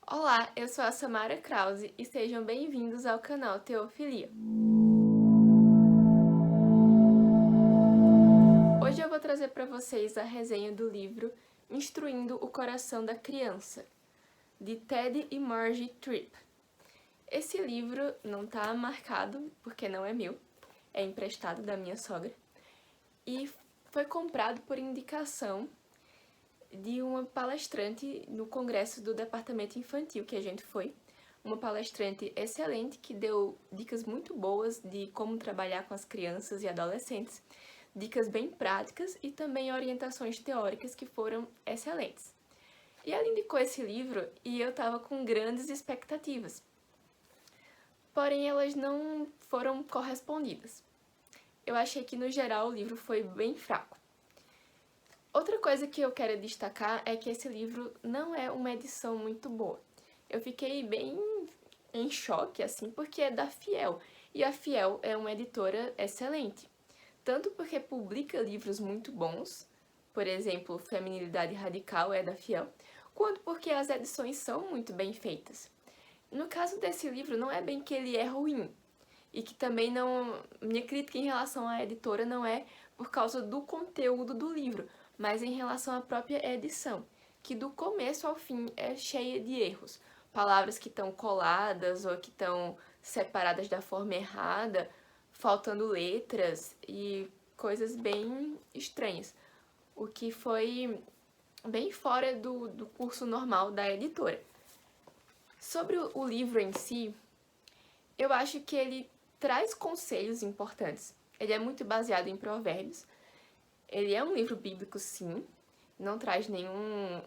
Olá, eu sou a Samara Krause e sejam bem-vindos ao canal Teofilia. Hoje eu vou trazer para vocês a resenha do livro Instruindo o Coração da Criança, de Ted e Margie Tripp. Esse livro não está marcado porque não é meu, é emprestado da minha sogra e foi comprado por indicação de uma palestrante no congresso do departamento infantil que a gente foi. Uma palestrante excelente que deu dicas muito boas de como trabalhar com as crianças e adolescentes, dicas bem práticas e também orientações teóricas que foram excelentes. E ela indicou esse livro e eu estava com grandes expectativas, porém elas não foram correspondidas. Eu achei que no geral o livro foi bem fraco. Outra coisa que eu quero destacar é que esse livro não é uma edição muito boa. Eu fiquei bem em choque, assim, porque é da Fiel. E a Fiel é uma editora excelente. Tanto porque publica livros muito bons, por exemplo, Feminilidade Radical é da Fiel, quanto porque as edições são muito bem feitas. No caso desse livro, não é bem que ele é ruim, e que também não... Minha crítica em relação à editora não é por causa do conteúdo do livro, mas em relação à própria edição, que do começo ao fim é cheia de erros. Palavras que estão coladas ou que estão separadas da forma errada, faltando letras e coisas bem estranhas, o que foi bem fora do curso normal da editora. Sobre o livro em si, eu acho que ele traz conselhos importantes. Ele é muito baseado em provérbios. Ele é um livro bíblico, sim. Não traz nenhum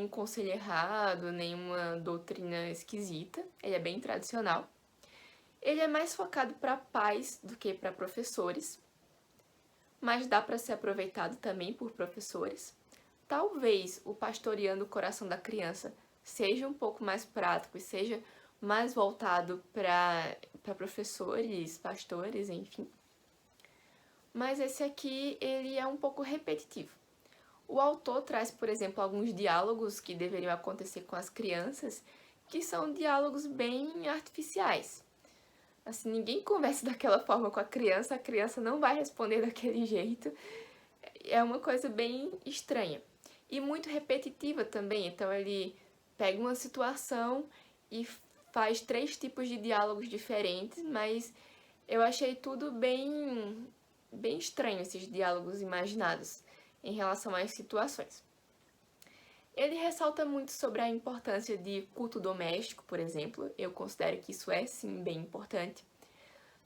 conselho errado, nenhuma doutrina esquisita. Ele é bem tradicional. Ele é mais focado para pais do que para professores, mas dá para ser aproveitado também por professores. Talvez o Pastoreando o Coração da Criança seja um pouco mais prático e seja mais voltado para professores, pastores, enfim. Mas esse aqui, ele é um pouco repetitivo. O autor traz, por exemplo, alguns diálogos que deveriam acontecer com as crianças, que são diálogos bem artificiais. Assim, ninguém conversa daquela forma com a criança não vai responder daquele jeito. É uma coisa bem estranha. E muito repetitiva também, então ele pega uma situação e faz 3 tipos de diálogos diferentes, mas eu achei tudo bem estranho, esses diálogos imaginados em relação às situações. Ele ressalta muito sobre a importância de culto doméstico, por exemplo. Eu considero que isso é, sim, bem importante.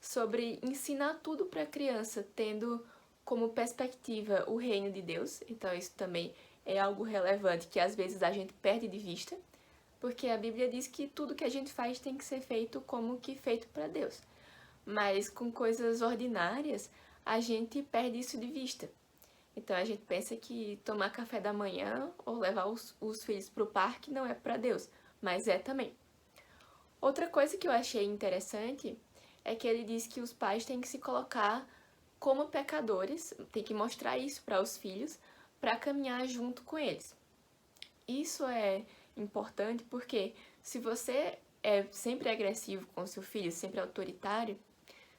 Sobre ensinar tudo para a criança, tendo como perspectiva o reino de Deus. Então isso também é algo relevante que às vezes a gente perde de vista, porque a Bíblia diz que tudo que a gente faz tem que ser feito como que feito para Deus. Mas com coisas ordinárias, a gente perde isso de vista. Então a gente pensa que tomar café da manhã ou levar os filhos para o parque não é para Deus, mas é também. Outra coisa que eu achei interessante é que ele diz que os pais têm que se colocar como pecadores, tem que mostrar isso para os filhos, para caminhar junto com eles. Isso é importante porque se você é sempre agressivo com seu filho, sempre autoritário,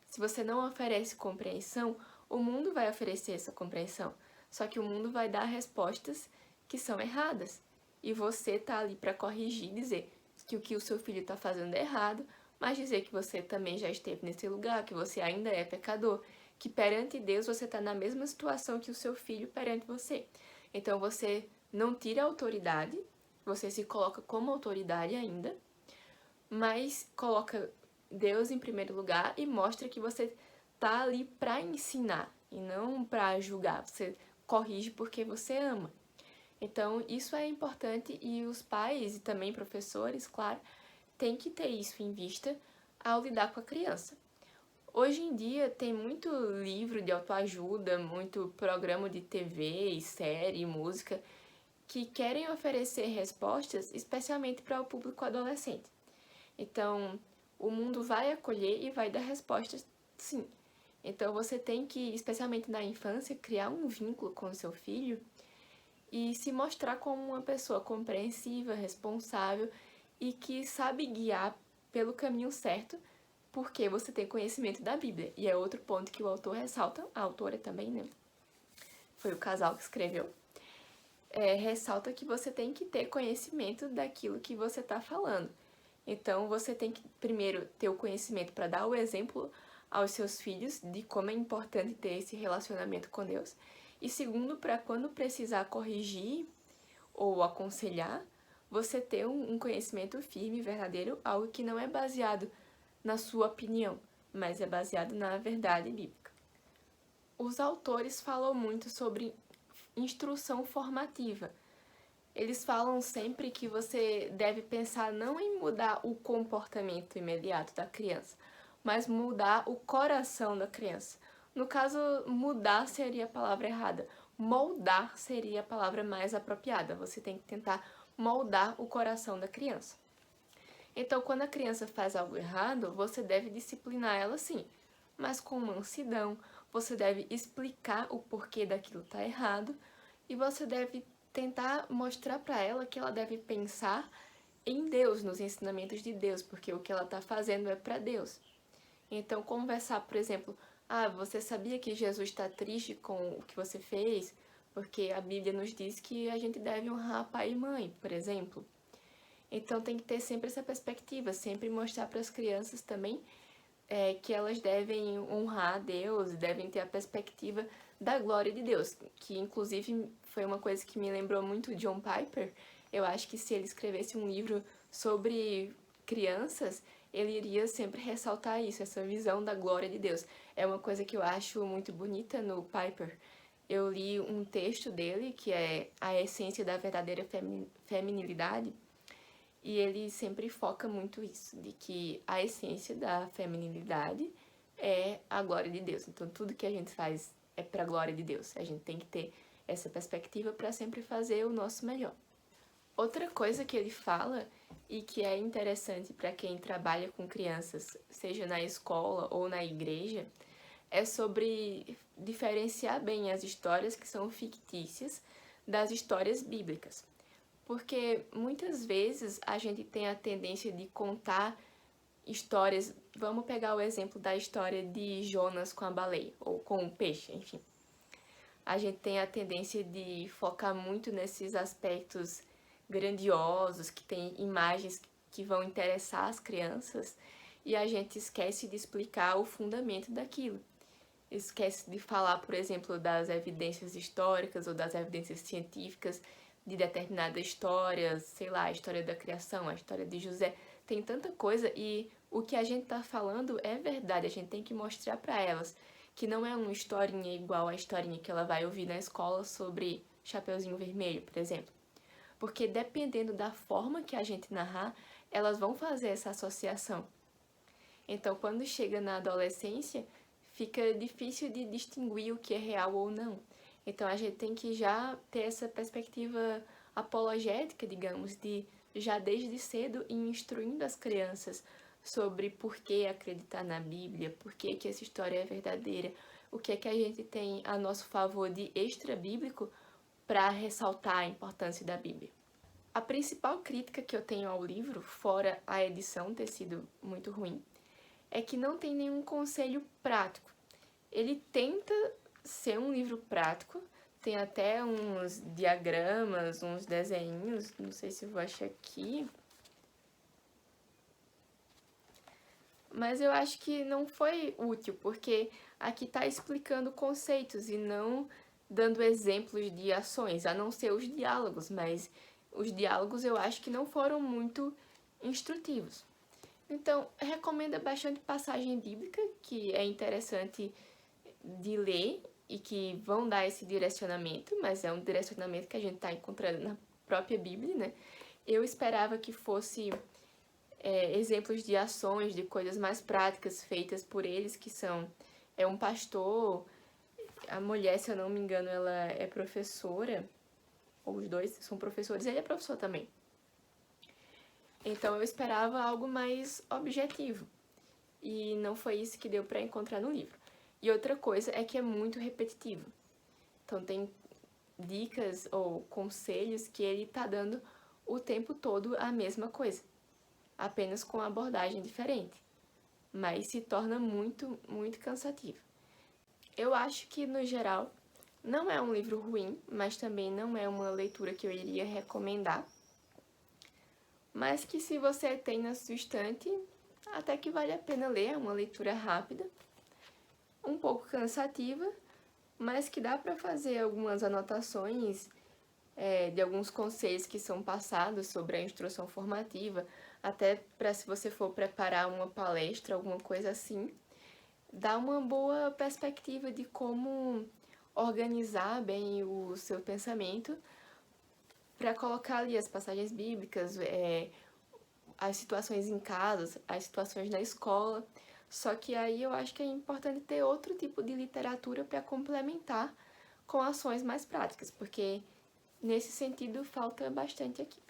se você não oferece compreensão, o mundo vai oferecer essa compreensão. Só que o mundo vai dar respostas que são erradas. E você tá ali para corrigir, dizer que o seu filho está fazendo é errado, mas dizer que você também já esteve nesse lugar, que você ainda é pecador, que perante Deus você está na mesma situação que o seu filho perante você. Então você não tira a autoridade, você se coloca como autoridade ainda, mas coloca Deus em primeiro lugar e mostra que você tá ali para ensinar e não para julgar. Você corrige porque você ama. Então, isso é importante e os pais e também professores, claro, têm que ter isso em vista ao lidar com a criança. Hoje em dia tem muito livro de autoajuda, muito programa de TV, e série, música, que querem oferecer respostas especialmente para o público adolescente. Então, o mundo vai acolher e vai dar respostas, sim. Então, você tem que, especialmente na infância, criar um vínculo com o seu filho e se mostrar como uma pessoa compreensiva, responsável e que sabe guiar pelo caminho certo, porque você tem conhecimento da Bíblia. E é outro ponto que o autor ressalta, a autora também, né? Foi o casal que escreveu. Ressalta que você tem que ter conhecimento daquilo que você está falando. Então, você tem que, primeiro, ter o conhecimento para dar o exemplo aos seus filhos de como é importante ter esse relacionamento com Deus. E segundo, para quando precisar corrigir ou aconselhar, você ter um conhecimento firme e verdadeiro, algo que não é baseado na sua opinião, mas é baseado na verdade bíblica. Os autores falam muito sobre instrução formativa. Eles falam sempre que você deve pensar não em mudar o comportamento imediato da criança, mas mudar o coração da criança. No caso, mudar seria a palavra errada. Moldar seria a palavra mais apropriada. Você tem que tentar moldar o coração da criança. Então, quando a criança faz algo errado, você deve disciplinar ela sim, mas com mansidão. Você deve explicar o porquê daquilo tá errado e você deve tentar mostrar para ela que ela deve pensar em Deus, nos ensinamentos de Deus, porque o que ela está fazendo é para Deus. Então, conversar, por exemplo, você sabia que Jesus está triste com o que você fez? Porque a Bíblia nos diz que a gente deve honrar pai e mãe, por exemplo. Então, tem que ter sempre essa perspectiva, sempre mostrar para as crianças também que elas devem honrar a Deus, devem ter a perspectiva da glória de Deus, que inclusive foi uma coisa que me lembrou muito John Piper. Eu acho que se ele escrevesse um livro sobre crianças, ele iria sempre ressaltar isso, essa visão da glória de Deus. É uma coisa que eu acho muito bonita no Piper. Eu li um texto dele, que é A Essência da Verdadeira Feminilidade, e ele sempre foca muito isso, de que a essência da feminilidade é a glória de Deus. Então, tudo que a gente faz é para a glória de Deus. A gente tem que ter essa perspectiva para sempre fazer o nosso melhor. Outra coisa que ele fala, e que é interessante para quem trabalha com crianças, seja na escola ou na igreja, é sobre diferenciar bem as histórias que são fictícias das histórias bíblicas. Porque muitas vezes a gente tem a tendência de contar histórias. Vamos pegar o exemplo da história de Jonas com a baleia, ou com o peixe, enfim. A gente tem a tendência de focar muito nesses aspectos grandiosos, que tem imagens que vão interessar as crianças, e a gente esquece de explicar o fundamento daquilo. Esquece de falar, por exemplo, das evidências históricas ou das evidências científicas de determinada história, sei lá, a história da criação, a história de José. Tem tanta coisa e o que a gente tá falando é verdade. A gente tem que mostrar para elas que não é uma historinha igual a historinha que ela vai ouvir na escola sobre Chapeuzinho Vermelho, por exemplo. Porque dependendo da forma que a gente narrar, elas vão fazer essa associação. Então, quando chega na adolescência, fica difícil de distinguir o que é real ou não. Então, a gente tem que já ter essa perspectiva apologética, digamos, de já desde cedo ir instruindo as crianças sobre por que acreditar na Bíblia, por que essa história é verdadeira, o que é que a gente tem a nosso favor de extra-bíblico para ressaltar a importância da Bíblia. A principal crítica que eu tenho ao livro, fora a edição ter sido muito ruim, é que não tem nenhum conselho prático. Ele tenta ser um livro prático, tem até uns diagramas, uns desenhos, não sei se eu vou achar aqui. Mas eu acho que não foi útil, porque aqui está explicando conceitos e não dando exemplos de ações, a não ser os diálogos, mas os diálogos eu acho que não foram muito instrutivos. Então, recomendo bastante passagem bíblica, que é interessante de ler e que vão dar esse direcionamento, mas é um direcionamento que a gente está encontrando na própria Bíblia, né? Eu esperava que fosse exemplos de ações, de coisas mais práticas feitas por eles, que são um pastor, a mulher, se eu não me engano, ela é professora, ou os dois são professores, ele é professor também. Então eu esperava algo mais objetivo, e não foi isso que deu para encontrar no livro. E outra coisa é que é muito repetitivo. Então tem dicas ou conselhos que ele tá dando o tempo todo a mesma coisa. apenas com uma abordagem diferente, mas se torna muito, muito cansativo. Eu acho que, no geral, não é um livro ruim, mas também não é uma leitura que eu iria recomendar, mas que se você tem na sua estante, até que vale a pena ler, é uma leitura rápida, um pouco cansativa, mas que dá para fazer algumas anotações de alguns conceitos que são passados sobre a instrução formativa, até para se você for preparar uma palestra, alguma coisa assim, dá uma boa perspectiva de como organizar bem o seu pensamento para colocar ali as passagens bíblicas, as situações em casa, as situações na escola. Só que aí eu acho que é importante ter outro tipo de literatura para complementar com ações mais práticas, porque nesse sentido falta bastante aqui.